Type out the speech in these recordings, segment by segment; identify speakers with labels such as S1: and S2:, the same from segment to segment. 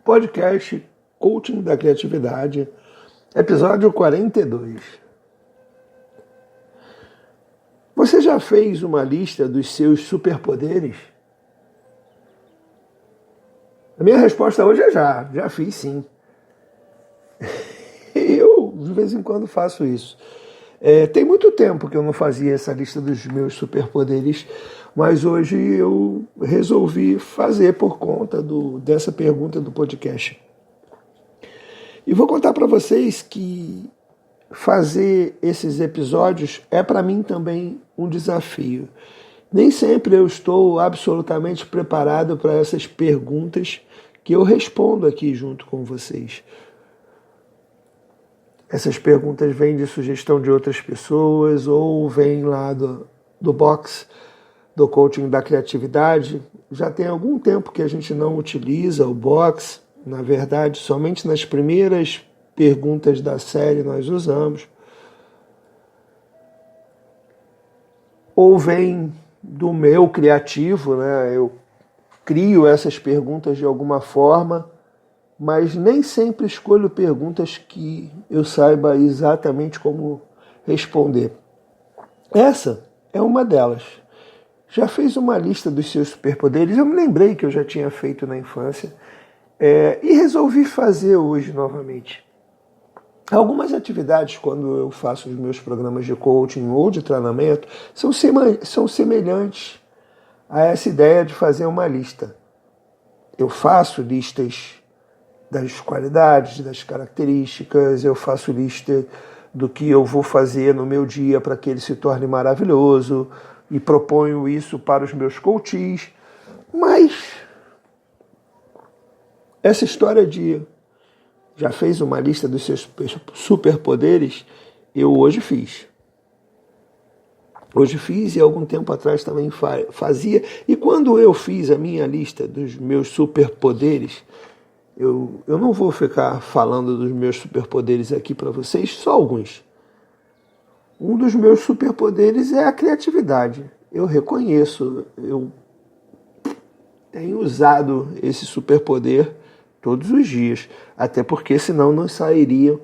S1: podcast Coaching da Criatividade, episódio 42. Você já fez uma lista dos seus superpoderes? A minha resposta hoje é já fiz sim. Eu, de vez em quando, faço isso. Tem muito tempo que eu não fazia essa lista dos meus superpoderes, mas hoje eu resolvi fazer por conta dessa pergunta do podcast. E vou contar para vocês que fazer esses episódios é para mim também um desafio. Nem sempre eu estou absolutamente preparado para essas perguntas que eu respondo aqui junto com vocês. Essas perguntas vêm de sugestão de outras pessoas ou vêm lá do box do coaching da criatividade. Já tem algum tempo que a gente não utiliza o box. Na verdade, somente nas primeiras perguntas da série nós usamos. Ou vem do meu criativo, né? Eu crio essas perguntas de alguma forma, mas nem sempre escolho perguntas que eu saiba exatamente como responder. Essa é uma delas. Já fez uma lista dos seus superpoderes? Eu me lembrei que eu já tinha feito na infância e resolvi fazer hoje novamente. Algumas atividades, quando eu faço os meus programas de coaching ou de treinamento, são semelhantes a essa ideia de fazer uma lista. Eu faço listas das qualidades, das características, eu faço lista do que eu vou fazer no meu dia para que ele se torne maravilhoso e proponho isso para os meus coaches. Mas essa história de já fez uma lista dos seus superpoderes, eu hoje fiz. Hoje fiz e algum tempo atrás também fazia. E quando eu fiz a minha lista dos meus superpoderes, eu não vou ficar falando dos meus superpoderes aqui para vocês, só alguns. Um dos meus superpoderes é a criatividade. Eu reconheço, eu tenho usado esse superpoder todos os dias, até porque senão não sairiam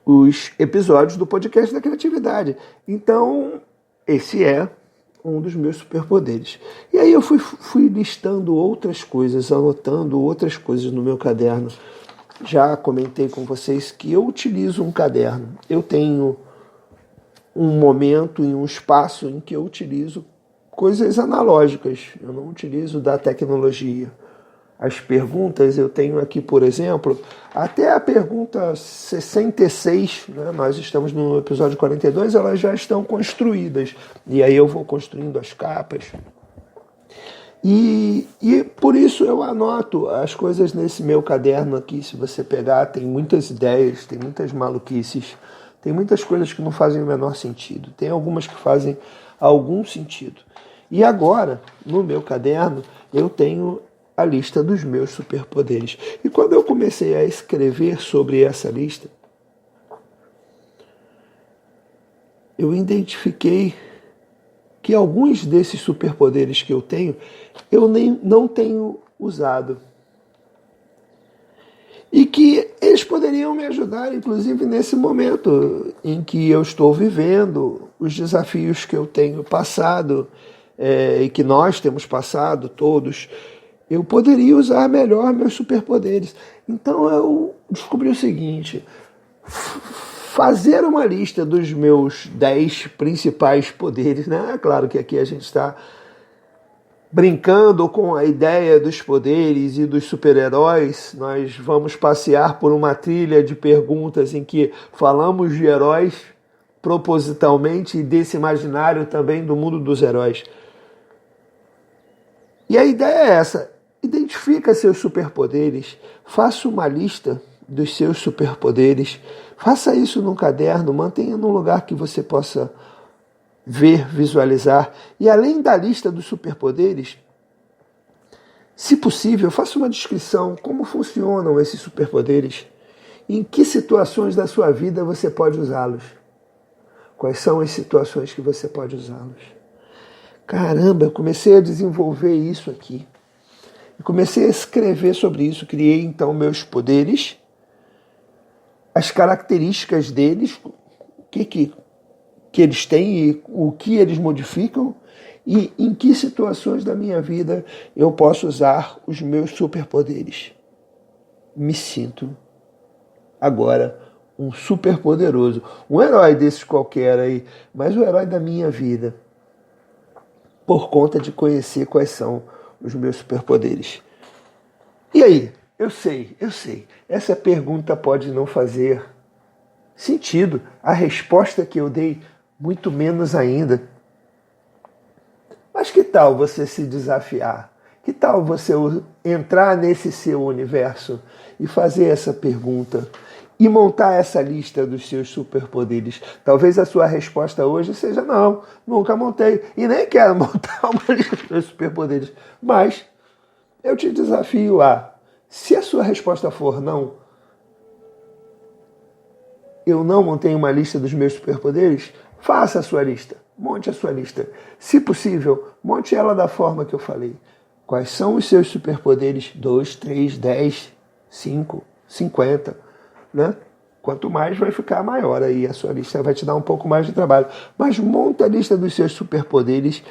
S1: os episódios do podcast da criatividade. Então, esse é um dos meus superpoderes. E aí eu fui listando outras coisas, anotando outras coisas no meu caderno. Já comentei com vocês que eu utilizo um caderno. Eu tenho um momento e um espaço em que eu utilizo coisas analógicas. Eu não utilizo da tecnologia. As perguntas eu tenho aqui, por exemplo, até a pergunta 66, né? Nós estamos no episódio 42, elas já estão construídas. E aí eu vou construindo as capas. E por isso eu anoto as coisas nesse meu caderno aqui. Se você pegar, tem muitas ideias, tem muitas maluquices, tem muitas coisas que não fazem o menor sentido. Tem algumas que fazem algum sentido. E agora, no meu caderno, eu tenho a lista dos meus superpoderes. E quando eu comecei a escrever sobre essa lista, eu identifiquei que alguns desses superpoderes que eu tenho, não tenho usado. E que eles poderiam me ajudar, inclusive nesse momento em que eu estou vivendo, os desafios que eu tenho passado, e que nós temos passado todos, eu poderia usar melhor meus superpoderes. Então eu descobri o seguinte: fazer uma lista dos meus 10 principais poderes, né? É claro que aqui a gente está brincando com a ideia dos poderes e dos super-heróis. Nós vamos passear por uma trilha de perguntas em que falamos de heróis propositalmente e desse imaginário também do mundo dos heróis. E a ideia é essa: identifica seus superpoderes, faça uma lista dos seus superpoderes, faça isso num caderno, mantenha num lugar que você possa ver, visualizar. E além da lista dos superpoderes, se possível, faça uma descrição, como funcionam esses superpoderes, em que situações da sua vida você pode usá-los, quais são as situações que você pode usá-los. Caramba, eu comecei a desenvolver isso aqui. E comecei a escrever sobre isso, criei então meus poderes, as características deles, o que eles têm e o que eles modificam e em que situações da minha vida eu posso usar os meus superpoderes. Me sinto agora um superpoderoso, um herói desses qualquer aí, mas o herói da minha vida, por conta de conhecer quais são os meus superpoderes. E aí? Eu sei. Essa pergunta pode não fazer sentido. A resposta que eu dei, muito menos ainda. Mas que tal você se desafiar? Que tal você entrar nesse seu universo e fazer essa pergunta e montar essa lista dos seus superpoderes? Talvez a sua resposta hoje seja não, nunca montei e nem quero montar uma lista dos seus superpoderes. Mas eu te desafio se a sua resposta for não, eu não montei uma lista dos meus superpoderes, faça a sua lista, monte a sua lista. Se possível, monte ela da forma que eu falei. Quais são os seus superpoderes? 2, 3, 10, 5, 50, né? Quanto mais vai ficar maior aí a sua lista, vai te dar um pouco mais de trabalho. Mas monta a lista dos seus superpoderes.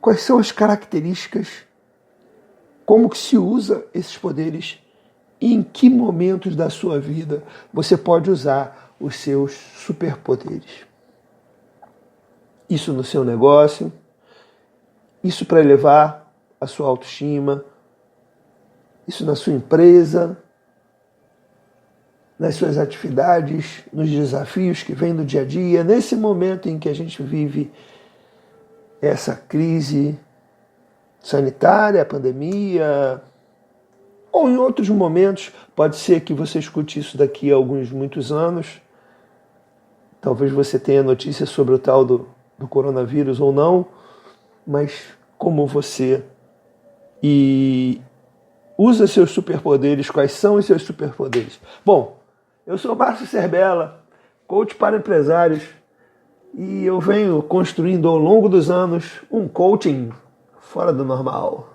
S1: Quais são as características? Como que se usa esses poderes? E em que momentos da sua vida você pode usar os seus superpoderes? Isso no seu negócio, isso para elevar a sua autoestima, isso na sua empresa, nas suas atividades, nos desafios que vêm do dia a dia, nesse momento em que a gente vive essa crise sanitária, pandemia, ou em outros momentos, pode ser que você escute isso daqui a muitos anos, talvez você tenha notícia sobre o tal do coronavírus ou não, mas como você usa seus superpoderes, quais são os seus superpoderes? Bom, eu sou Márcio Serbella, coach para empresários, e eu venho construindo ao longo dos anos um coaching fora do normal.